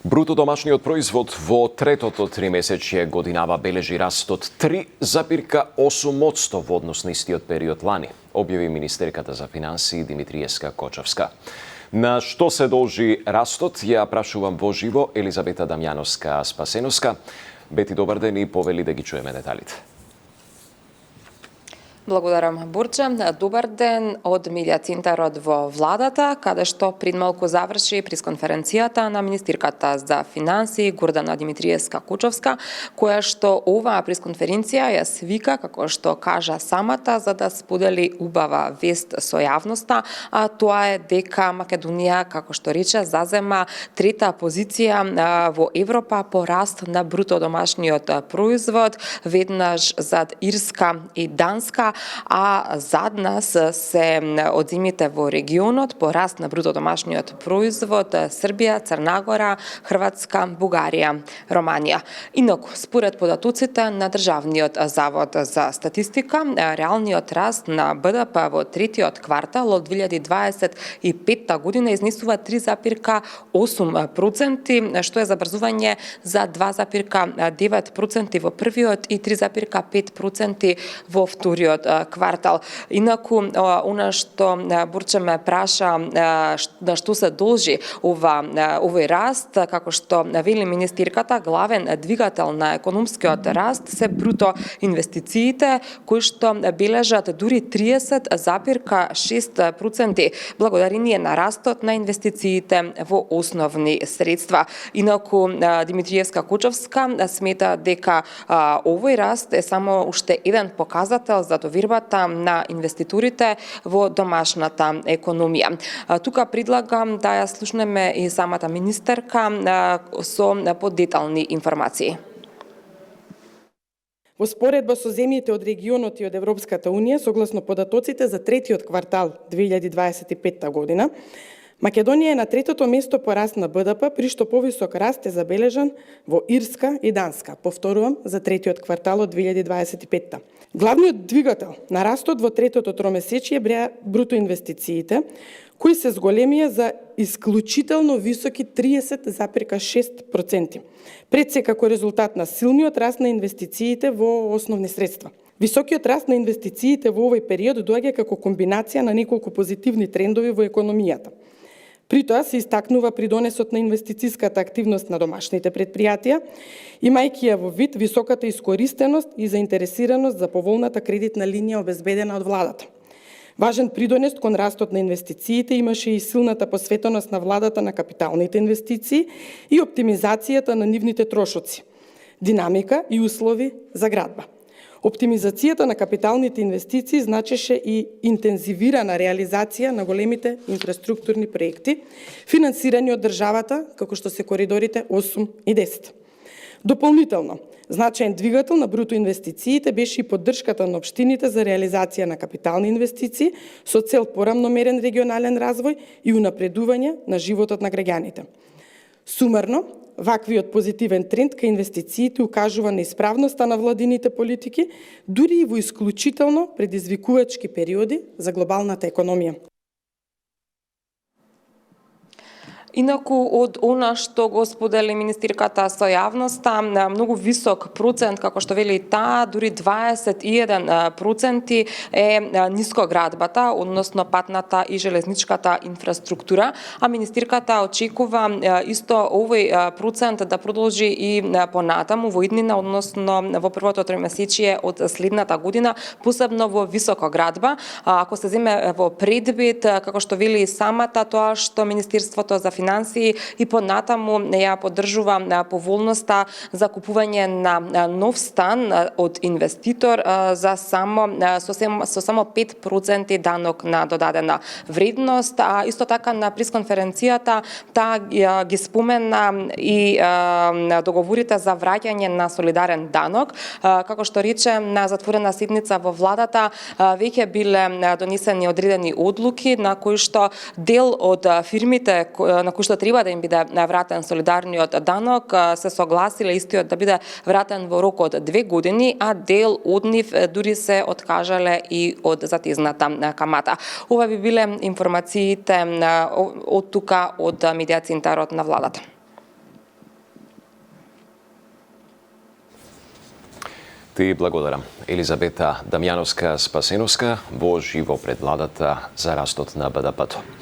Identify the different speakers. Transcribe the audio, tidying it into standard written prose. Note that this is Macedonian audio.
Speaker 1: Бруто домашниот производ во третото тримесечје годинава бележи раст од 3,8% во однос на истиот период лани, објави министерката за финансии Димитриевска Кочовска. На што се должи растот, ја прашувам во живо Елизабета Дамјановска Спасеновска. Бети, добар ден и повели да ги чуеме деталите.
Speaker 2: Благодарам, Бурче. Добар ден од медија центарот во владата, каде што пред малку заврши пресконференцијата на министерката за финансии Гордана Димитриевска Кочовска, која што оваа пресконференција ја свика, како што кажа самата, за да сподели убава вест со јавноста, а тоа е дека Македонија, како што рече, зазема трета позиција во Европа по раст на бруто домашниот производ, веднаш зад Ирска и Данска, а зад нас се од земјите во регионот по раст на бруто домашниот производ Србија, Црна Гора, Хрватска, Бугарија, Романија. Инаку, според податоците на Државниот завод за статистика, реалниот раст на БДП во третиот квартал од 2025 година изнесува 3,8%, што е забрзување за 2,9% во првиот и 3,5% во вториот квартал. Инаку, она што Бурче ме праша на што се должи овој раст, како што вели министерката, главен двигател на економскиот раст се бруто инвестициите, кои што бележат дури 30,6% благодарение на растот на инвестициите во основни средства. Инаку, Димитриевска Кочовска смета дека овој раст е само уште еден показател за довербата на инвеститорите во домашната економија. Тука предлагам да ја слушнеме и самата министерка со подетални информации.
Speaker 3: Во споредба со земјите од регионот и од Европската Унија, согласно податоците за третиот квартал 2025 година, Македонија е на третото место по раст на БДП, при што повисок раст е забележан во Ирска и Данска. Повторувам, за третиот квартал од 2025. Главниот двигател на растот во третото тромесечие бреа бруто инвестициите, кои се зголемија за исклучително високи 30,6%, пред се како резултат на силниот раст на инвестициите во основни средства. Високиот раст на инвестициите во овој период доаѓа како комбинација на неколку позитивни трендови во економијата. При тоа се истакнува придонесот на инвестициската активност на домашните предпријатија, имајќи ја во вид високата искористеност и заинтересираност за поволната кредитна линија обезбедена од владата. Важен придонес кон растот на инвестициите имаше и силната посветеност на владата на капиталните инвестиции и оптимизацијата на нивните трошоци, динамика и услови за градба. Оптимизацијата на капиталните инвестиции значеше и интензивирана реализација на големите инфраструктурни проекти, финансирани од државата, како што се коридорите 8 и 10. Дополнително, значаен двигател на бруто инвестициите беше и поддршката на општините за реализација на капитални инвестиции со цел порамномерен регионален развој и унапредување на животот на граѓаните. Сумарно, ваквиот позитивен тренд кај инвестициите укажува на исправноста на владините политики, дури и во исклучително предизвикувачки периоди за глобалната економија.
Speaker 2: Инаку од она што го сподели министерката со јавноста, многу висок процент, како што вели таа, дури 21% е нискоградбата, односно патната и железничката инфраструктура, а министерката очекува исто овој процент да продолжи и понатаму во иднина, односно во првото тримесечие од следната година, посебно во високоградба. Ако се земе во предвид, како што вели самата, тоа што Министерството за финансии и понатаму ја поддржува поволноста за купување на нов стан од инвеститор за само 5% данок на додадена вредност. А исто така на пресконференцијата таа ги спомена и договорите за враќање на солидарен данок. Како што рече, на затворена седница во владата веќе биле донесени одредени одлуки на кои што дел од фирмите на кои што треба да им биде вратен солидарниот данок се согласиле истиот да биде вратен во рок од 2 години, а дел од нив дури се откажале и од затезната камата. Ова би биле информациите од тука од медиа центарот на владата.
Speaker 1: Ти благодарам. Елизабета Дамјановска-Спасеновска во живо пред владата за растот на БДП-то.